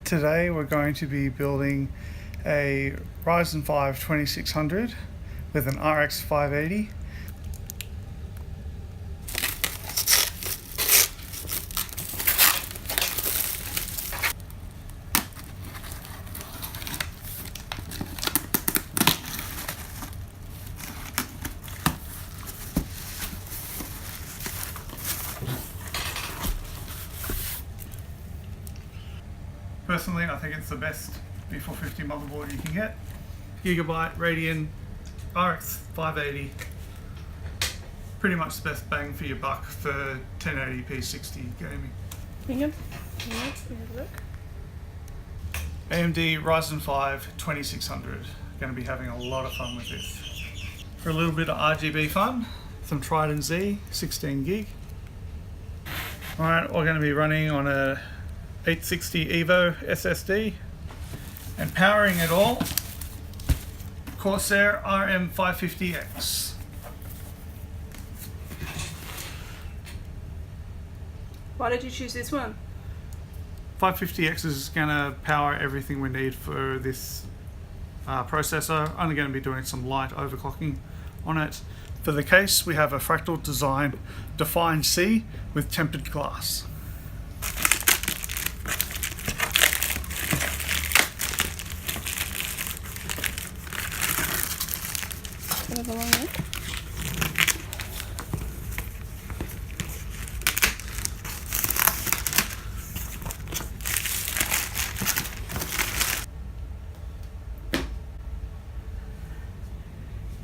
Today we're going to be building a Ryzen 5 2600 with an RX 580. Personally, I think it's the best B450 motherboard you can get. Gigabyte Radeon RX 580. Pretty much the best bang for your buck for 1080p 60 gaming. Hang on. Look. AMD Ryzen 5 2600. Going to be having a lot of fun with this. For a little bit of RGB fun, some TridentZ 16 gig. Alright, we're going to be running on a 860 Evo SSD and powering it all, Corsair RM550x. Why did you choose this one? 550x is going to power everything we need for this processor. Only going to be doing some light overclocking on it. For the case, we have a fractal design defined C with tempered glass.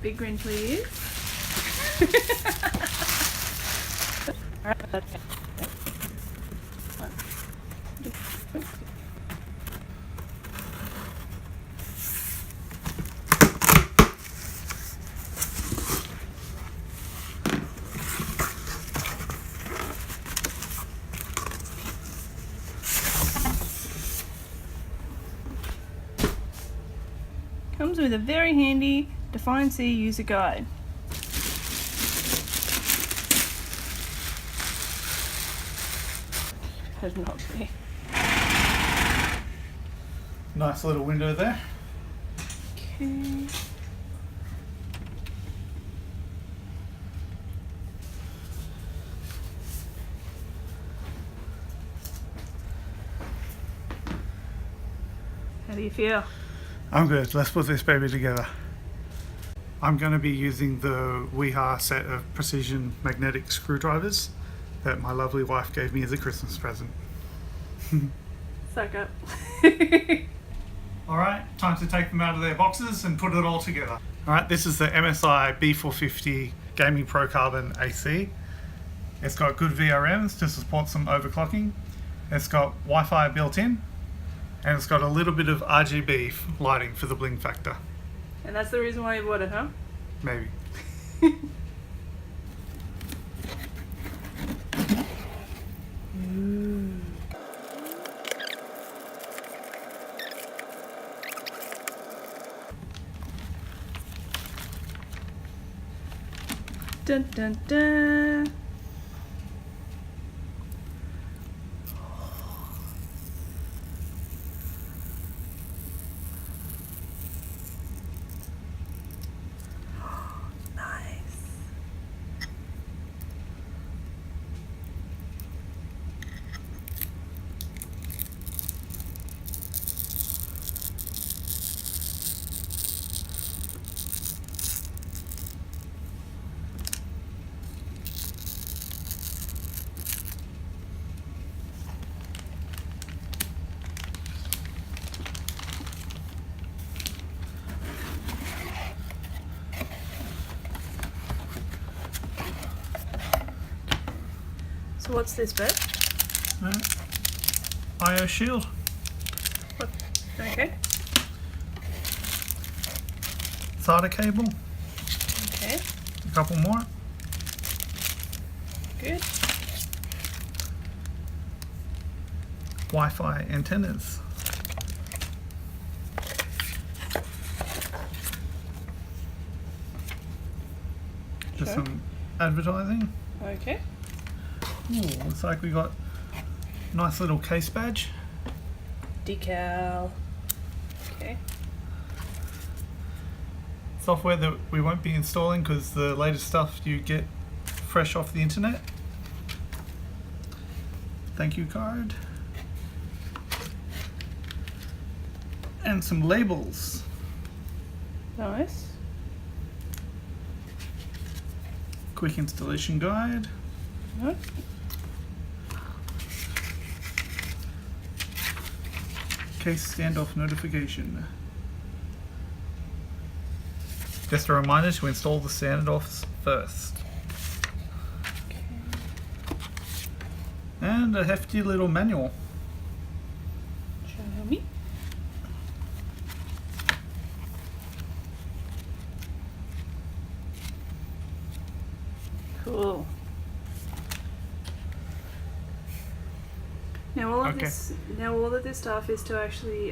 Big grin, please. Comes with a very handy Define C user guide. Has not be. Nice little window there. Okay. How do you feel? I'm good. Let's put this baby together. I'm going to be using the Weha set of precision magnetic screwdrivers that my lovely wife gave me as a Christmas present. Suck up. Alright, time to take them out of their boxes and put it all together. Alright, this is the MSI B450 Gaming Pro Carbon AC. It's got good VRMs to support some overclocking. It's got Wi-Fi built in. And it's got a little bit of RGB lighting for the bling factor. And that's the reason why you bought it, huh? Maybe. Dun dun dun. So what's this bit? IO shield. What? Okay. SATA cable. Okay. A couple more. Good. Wi-Fi antennas. Just some advertising. Okay. Ooh, looks like we got a nice little case badge. Decal. Okay. Software that we won't be installing because the latest stuff you get fresh off the internet. Thank you card. And some labels. Nice. Quick installation guide. Nope. Case standoff notification. Just a reminder to install the standoffs first. Okay. And a hefty little manual. Show me. Cool. Now all of this stuff is to actually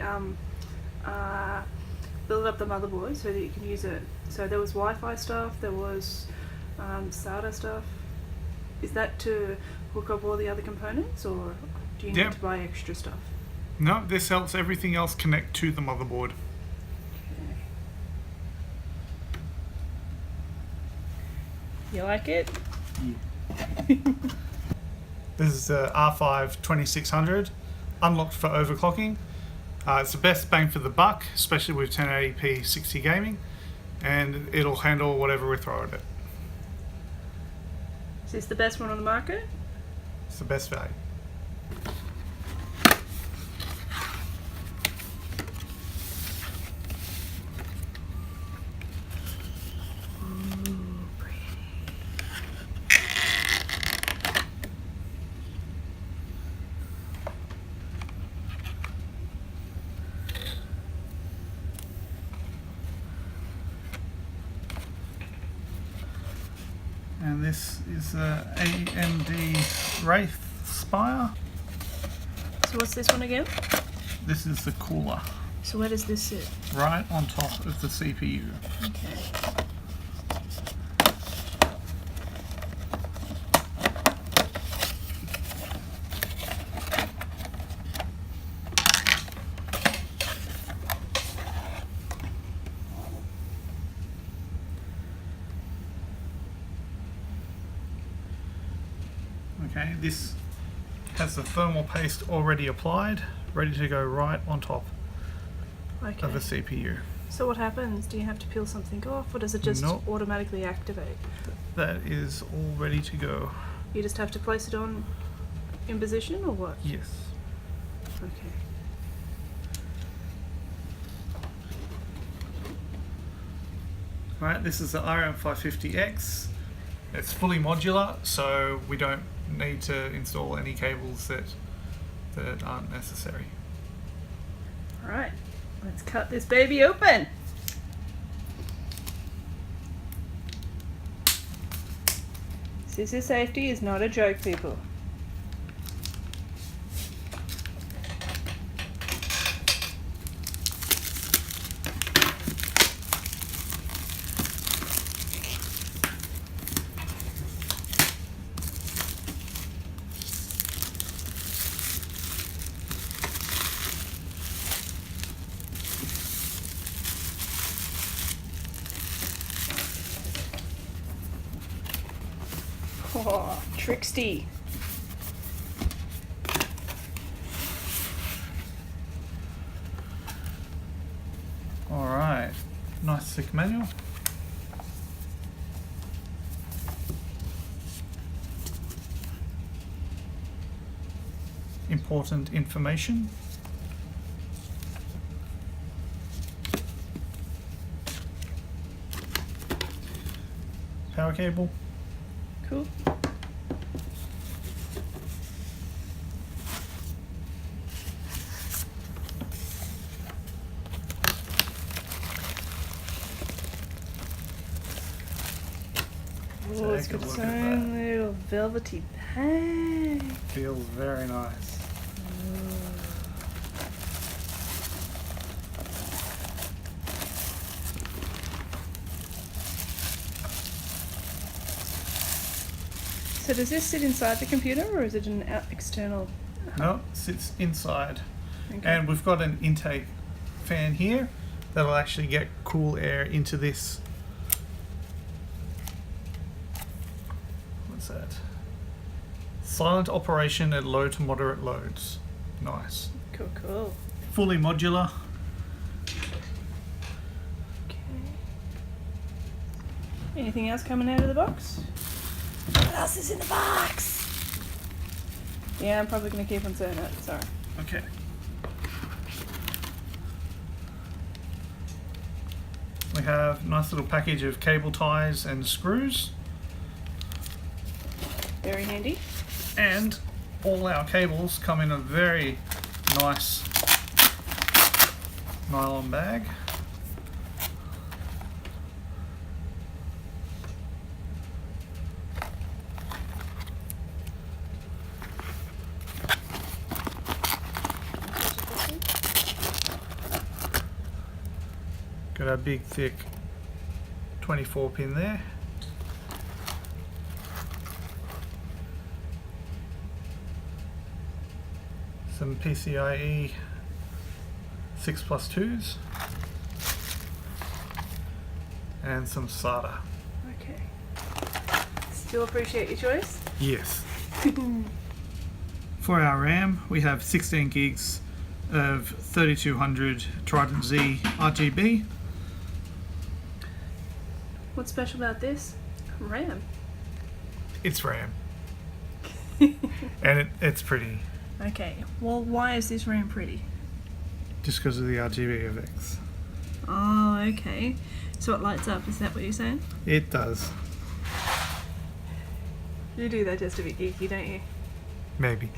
build up the motherboard so that you can use it. So there was Wi-Fi stuff, there was SATA stuff. Is that to hook up all the other components, or do you need to buy extra stuff? No, this helps everything else connect to the motherboard. Okay. You like it? Yeah. This is the R5 2600, unlocked for overclocking. It's the best bang for the buck, especially with 1080p 60 gaming, and it'll handle whatever we throw at it. Is this the best one on the market? It's the best value. And this is the AMD Wraith Spire. So what's this one again? This is the cooler. So where does this sit? Right on top of the CPU. Okay. Okay, this has the thermal paste already applied, ready to go right on top Okay. of the CPU. So what happens? Do you have to peel something off, or does it just Nope. automatically activate? That is all ready to go. You just have to place it on in position, or what? Yes. Okay. Right, this is the RM550x. It's fully modular, so we don't need to install any cables that aren't necessary. Alright, let's cut this baby open. Scissor safety is not a joke, people. Oh, tricksty. Alright, nice thick manual. Important information. Power cable. Cool. Oh, it's Take a got its look at own little velvety bag. Feels very nice. So does this sit inside the computer, or is it an external? No, it sits inside. Okay. And we've got an intake fan here that'll actually get cool air into this. What's that? Silent operation at low to moderate loads. Nice. Cool, cool. Fully modular. Okay. Anything else coming out of the box? What else is in the box? Yeah, I'm probably going to keep on saying that. Sorry. Okay. We have a nice little package of cable ties and screws. Very handy. And all our cables come in a very nice nylon bag. Got our big thick 24 pin there. Some PCIe 6+2s and some SATA. Okay. Still appreciate your choice? Yes. For our RAM, we have 16 gigs of 3200 TridentZ RGB. What's special about this? RAM. It's RAM. And it's pretty. Okay. Well, why is this RAM pretty? Just because of the RGB effects. Oh, okay. So it lights up, is that what you're saying? It does. You do that just to be geeky, don't you? Maybe.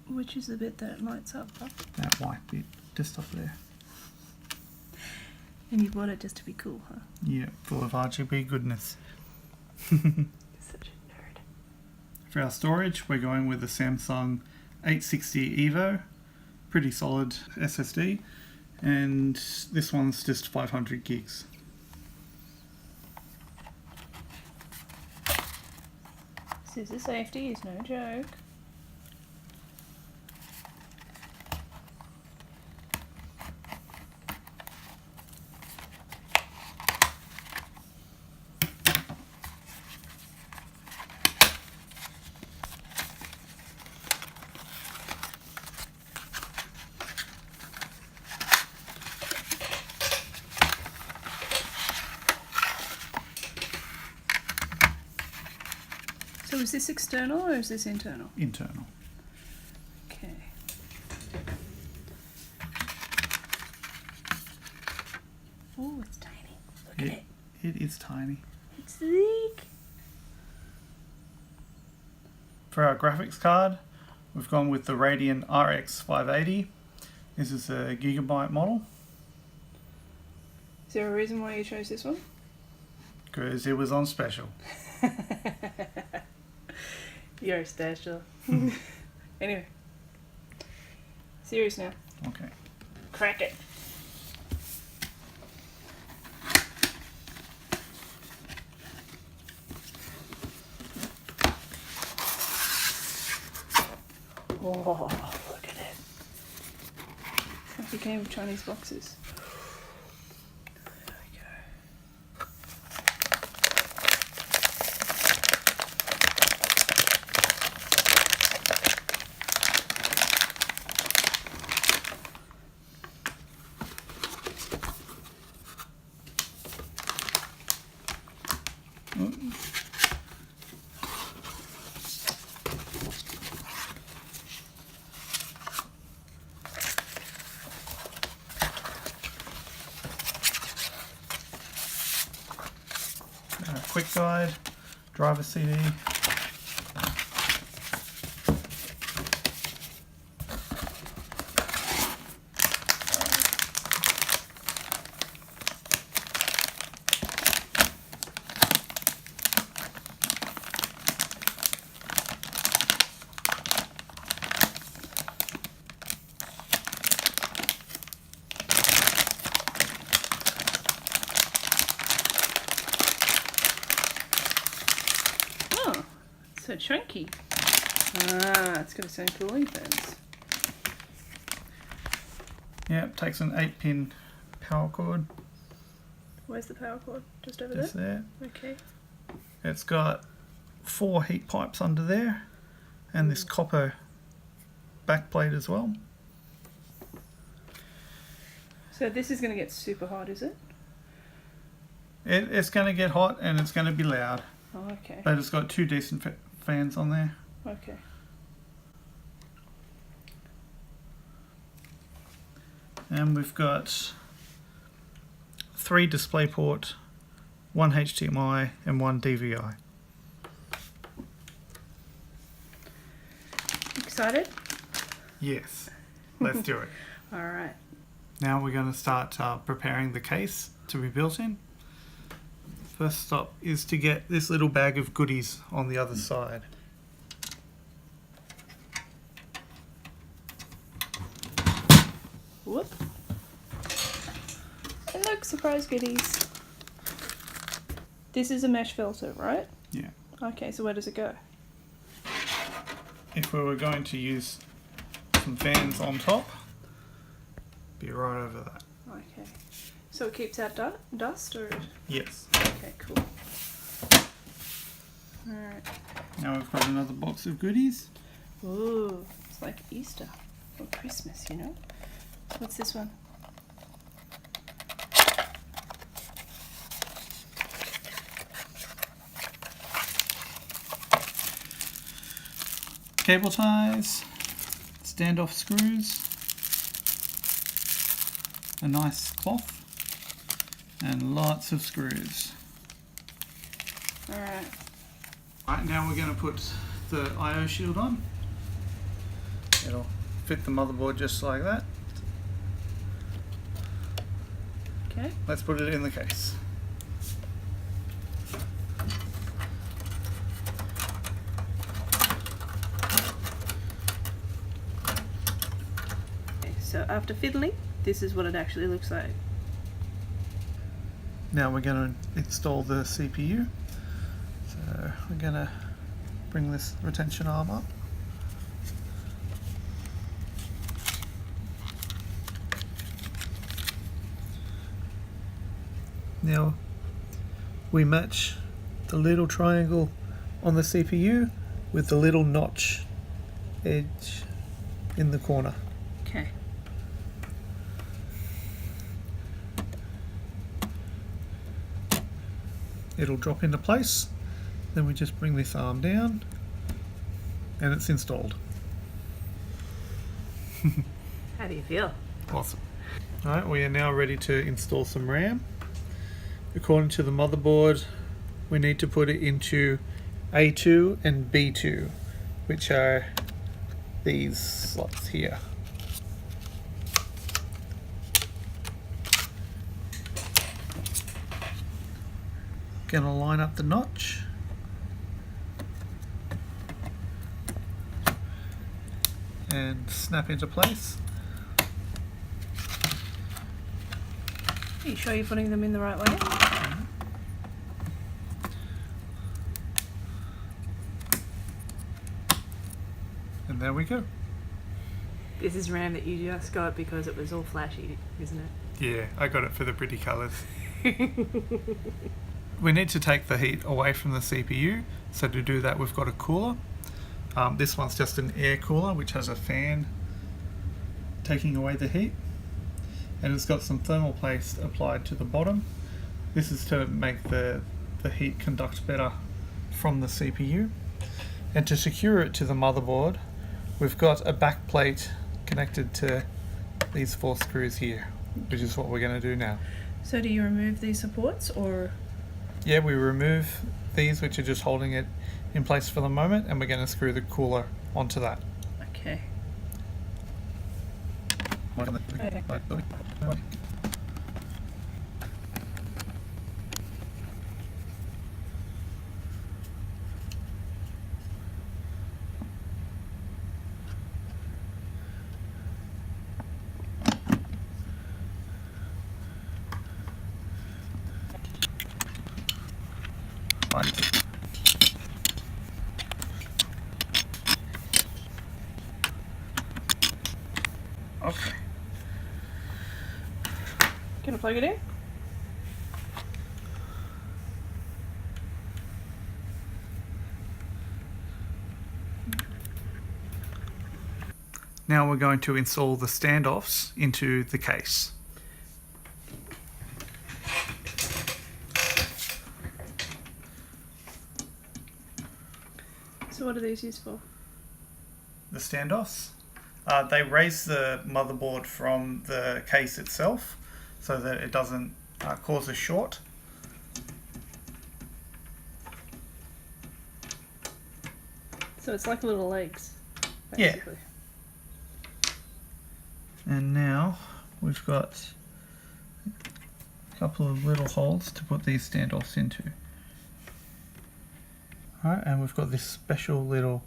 Which is the bit that lights up? That white bit just up there. And you bought it just to be cool, huh? Yeah, full of RGB goodness. You're such a nerd. For our storage, we're going with the Samsung 860 EVO. Pretty solid SSD. And this one's just 500 gigs. Scissor safety is no joke. So is this external or is this internal? Internal. Okay. Oh, it's tiny. Look at it. It is tiny. It's sleek. For our graphics card, we've gone with the Radeon RX 580. This is a Gigabyte model. Is there a reason why you chose this one? Because it was on special. You're special. Anyway. Serious now. Okay. Crack it. Oh, look at it. It's like it came with Chinese boxes. There we go. Quick guide, driver CD. So chunky. Ah, it's got its own cooling fans. Yep, takes an 8-pin power cord. Where's the power cord? Just over Just there? there. Okay. It's got 4 heat pipes under there and this copper backplate as well. So this is going to get super hot, is it? It's going to get hot and it's going to be loud. Oh, okay. But it's got 2 decent fans on there. Okay. And we've got 3 DisplayPort, 1 HDMI and 1 DVI. Excited? Yes, let's do it. Alright. Now we're going to start preparing the case to be built in. First stop is to get this little bag of goodies on the other side. Whoop. And look, surprise goodies. This is a mesh filter, right? Yeah. Okay, so where does it go? If we were going to use some fans on top, be right over that. Okay. So it keeps out dust, or? Yes. Okay, cool. Alright. Now we've got another box of goodies. Ooh, it's like Easter or Christmas, you know? What's this one? Cable ties, standoff screws, a nice cloth, and lots of screws. Alright. Right, now we're going to put the I/O shield on. It'll fit the motherboard just like that. Okay. Let's put it in the case. Okay, so after fiddling, this is what it actually looks like. Now we're going to install the CPU. So we're going to bring this retention arm up. Now we match the little triangle on the CPU with the little notch edge in the corner. Okay. It'll drop into place. Then we just bring this arm down and it's installed. How do you feel? Awesome. Alright, we are now ready to install some RAM. According to the motherboard, we need to put it into A2 and B2, which are these slots here. Gonna line up the notch. And snap into place. Are you sure you're putting them in the right way? And there we go. This is RAM that you just got because it was all flashy, isn't it? Yeah, I got it for the pretty colours. We need to take the heat away from the CPU, so to do that we've got a cooler. This one's just an air cooler which has a fan taking away the heat, and it's got some thermal paste applied to the bottom. This is to make the heat conduct better from the CPU. And to secure it to the motherboard, we've got a back plate connected to these 4 screws here, which is what we're going to do now. So do you remove these supports, or? Yeah, we remove these, which are just holding it in place for the moment, and we're going to screw the cooler onto that. Okay. Okay. Can I plug it in? Now we're going to install the standoffs into the case. So what are these used for? The standoffs, they raise the motherboard from the case itself so that it doesn't cause a short. So it's like little legs, Yeah. basically. And now we've got a couple of little holes to put these standoffs into. Alright, and we've got this special little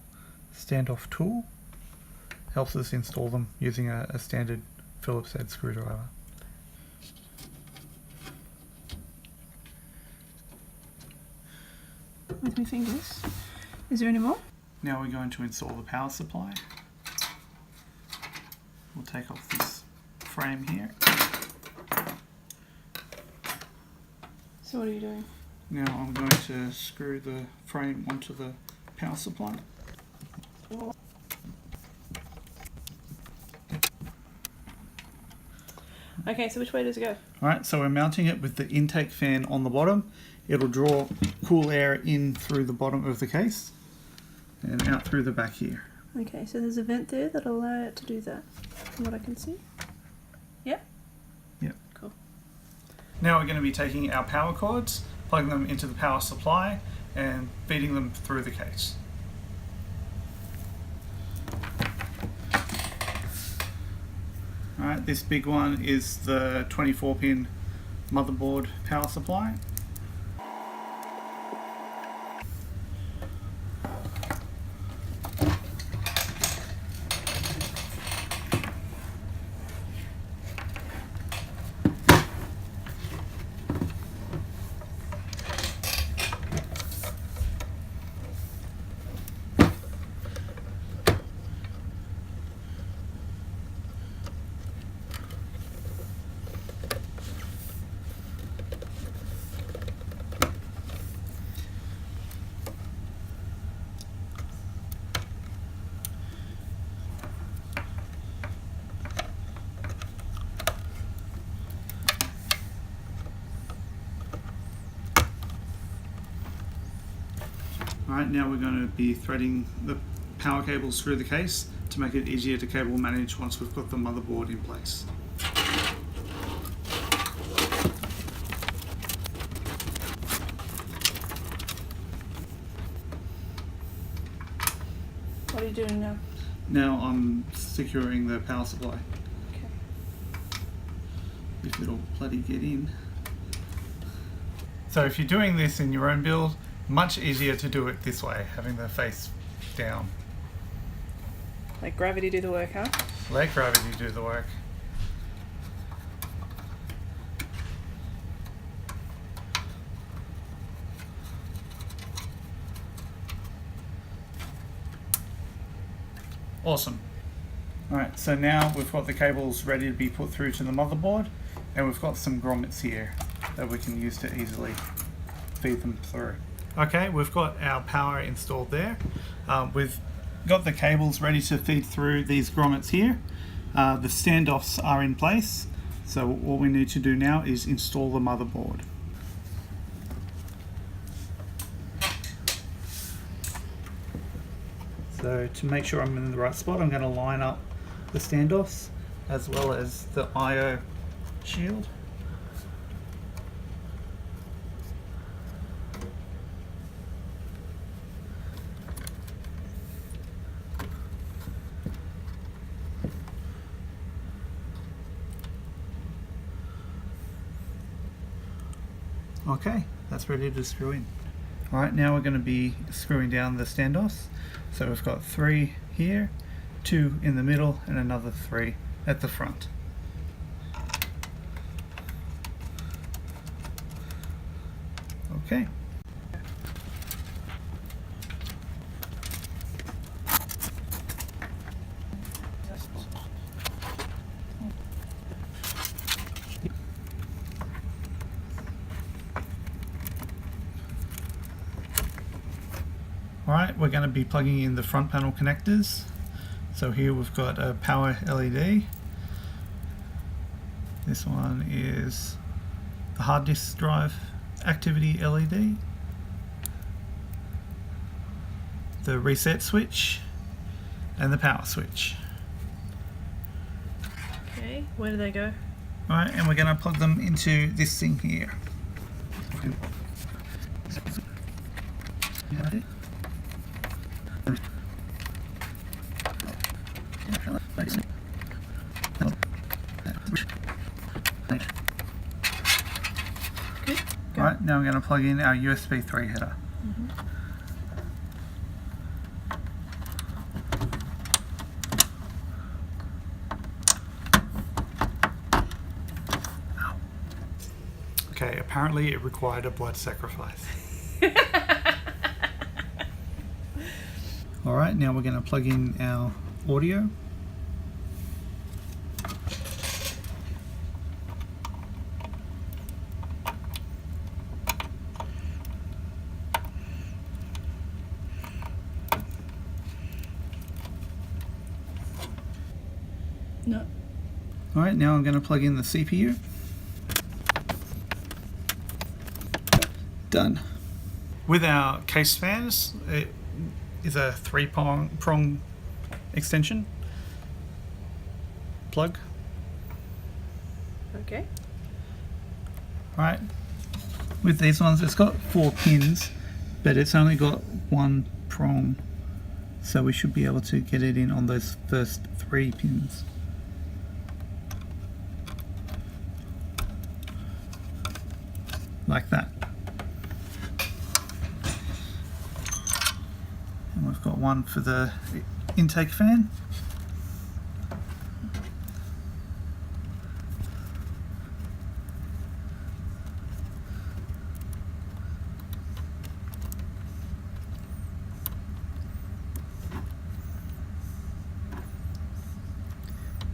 standoff tool. Helps us install them using a standard Phillips head screwdriver. With my fingers. Is there any more? Now we're going to install the power supply. We'll take off this frame here. So what are you doing? Now I'm going to screw the frame onto the power supply. Okay, so which way does it go? Alright, so we're mounting it with the intake fan on the bottom. It'll draw cool air in through the bottom of the case and out through the back here. Okay, so there's a vent there that'll allow it to do that, from what I can see. Yeah? Yep. Cool. Now we're going to be taking our power cords, plugging them into the power supply and feeding them through the case. Alright, this big one is the 24-pin motherboard power supply. Alright, now we're going to be threading the power cables through the case to make it easier to cable manage once we've got the motherboard in place. What are you doing now? Now I'm securing the power supply. Okay. If it'll bloody get in. So if you're doing this in your own build, much easier to do it this way, having the face down. Let gravity do the work, huh? Let gravity do the work. Awesome. Alright, so now we've got the cables ready to be put through to the motherboard, and we've got some grommets here that we can use to easily feed them through. Okay, we've got our power installed there. We've got the cables ready to feed through these grommets here. The standoffs are in place, so all we need to do now is install the motherboard. So to make sure I'm in the right spot, I'm going to line up the standoffs as well as the I/O shield. Okay, that's ready to screw in. Alright, now we're going to be screwing down the standoffs. So we've got 3 here, 2 in the middle, and another 3 at the front. Okay. Alright, we're going to be plugging in the front panel connectors. So here we've got a power LED. This one is the hard disk drive activity LED. The reset switch and the power switch. Okay, where do they go? Alright, and we're going to plug them into this thing here. Alright, now we're going to plug in our USB 3 header. Okay, apparently it required a blood sacrifice. Alright, now we're going to plug in our audio. No. Alright, now I'm going to plug in the CPU. Done. With our case fans, it is a 3-prong extension plug. Okay. Right. With these ones, it's got 4 pins, but it's only got 1 prong, so we should be able to get it in on those first 3 pins. Like that. And we've got one for the intake fan.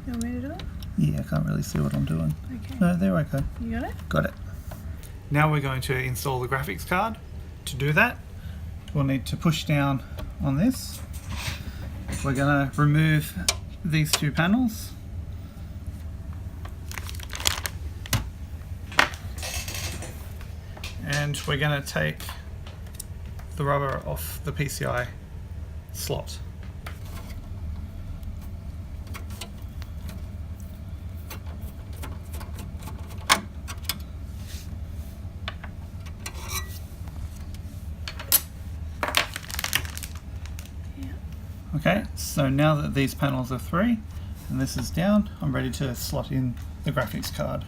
You want me to do it? Yeah, I can't really see what I'm doing. Okay. No, there we go. You got it? Got it. Now we're going to install the graphics card. To do that, we'll need to push down on this. We're going to remove these 2 panels. And we're going to take the rubber off the PCI slot. Okay, so now that these panels are free and this is down, I'm ready to slot in the graphics card.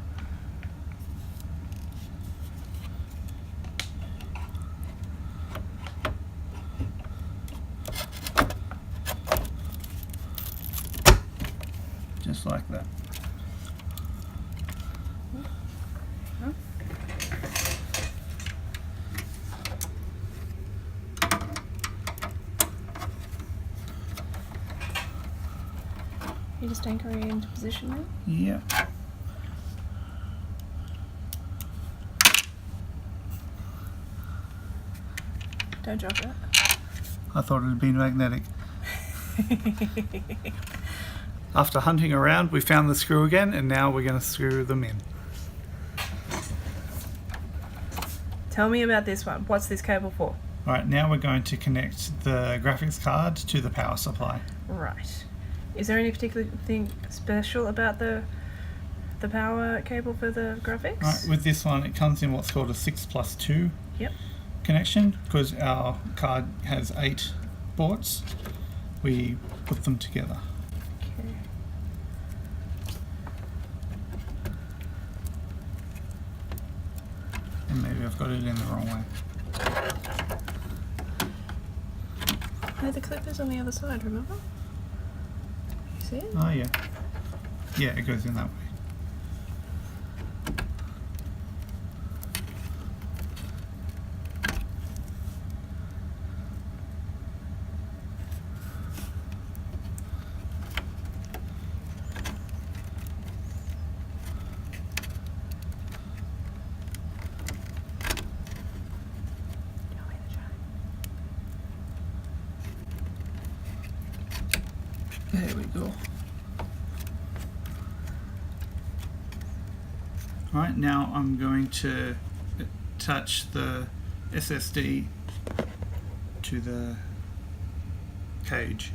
Just like that. You just anchor it into position now? Yeah. Don't drop it. I thought it would be magnetic. After hunting around, we found the screw again, and now we're going to screw them in. Tell me about this one. What's this cable for? Alright, now we're going to connect the graphics card to the power supply. Right. Is there any particular thing special about the power cable for the graphics? Right, with this one, it comes in what's called a 6+2 Yep. connection, because our card has 8 ports. We put them together. Okay. And maybe I've got it in the wrong way. No, the clip is on the other side, remember? You see it? Oh yeah. Yeah, it goes in that way. There we go. Alright, now I'm going to attach the SSD to the cage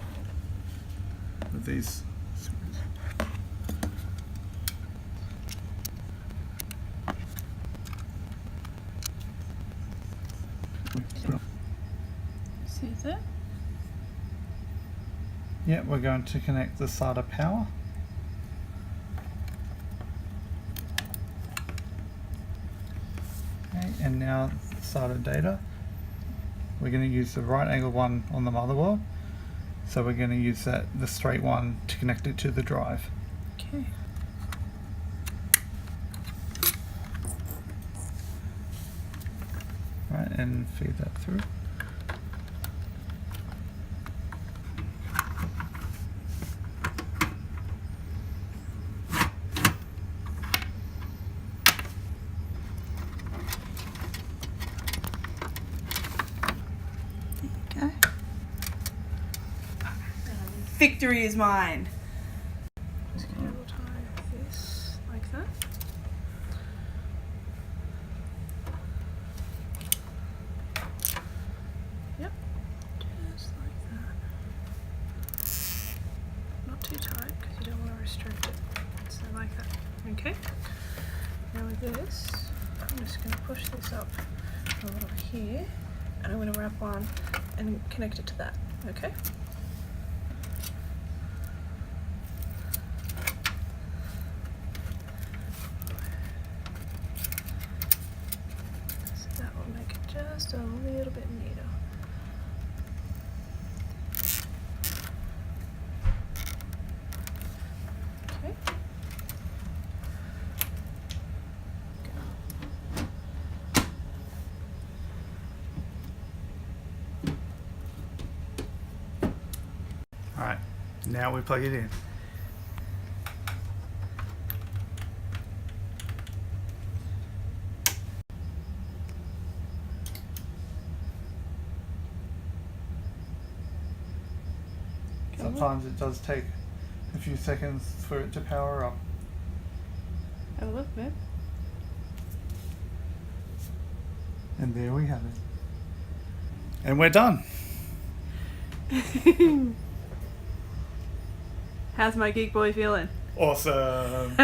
of these screws. See that? Yeah, we're going to connect the SATA power. Okay, and now SATA data. We're going to use the right angle one on the motherboard. So we're going to use the straight one to connect it to the drive. Okay. Right, and feed that through. Okay. Victory is mine. Just gonna tie this like that. Yep, just like that. Not too tight because you don't want to restrict it. So like that. Okay. Now with this, I'm just gonna push this up a little bit here, and I'm gonna wrap one and connect it to that. Okay. That will make it just a little bit neater. Okay. Alright, now we plug it in. Sometimes it does take a few seconds for it to power up. Have a look, babe. And there we have it. And we're done. How's my geek boy feeling? Awesome.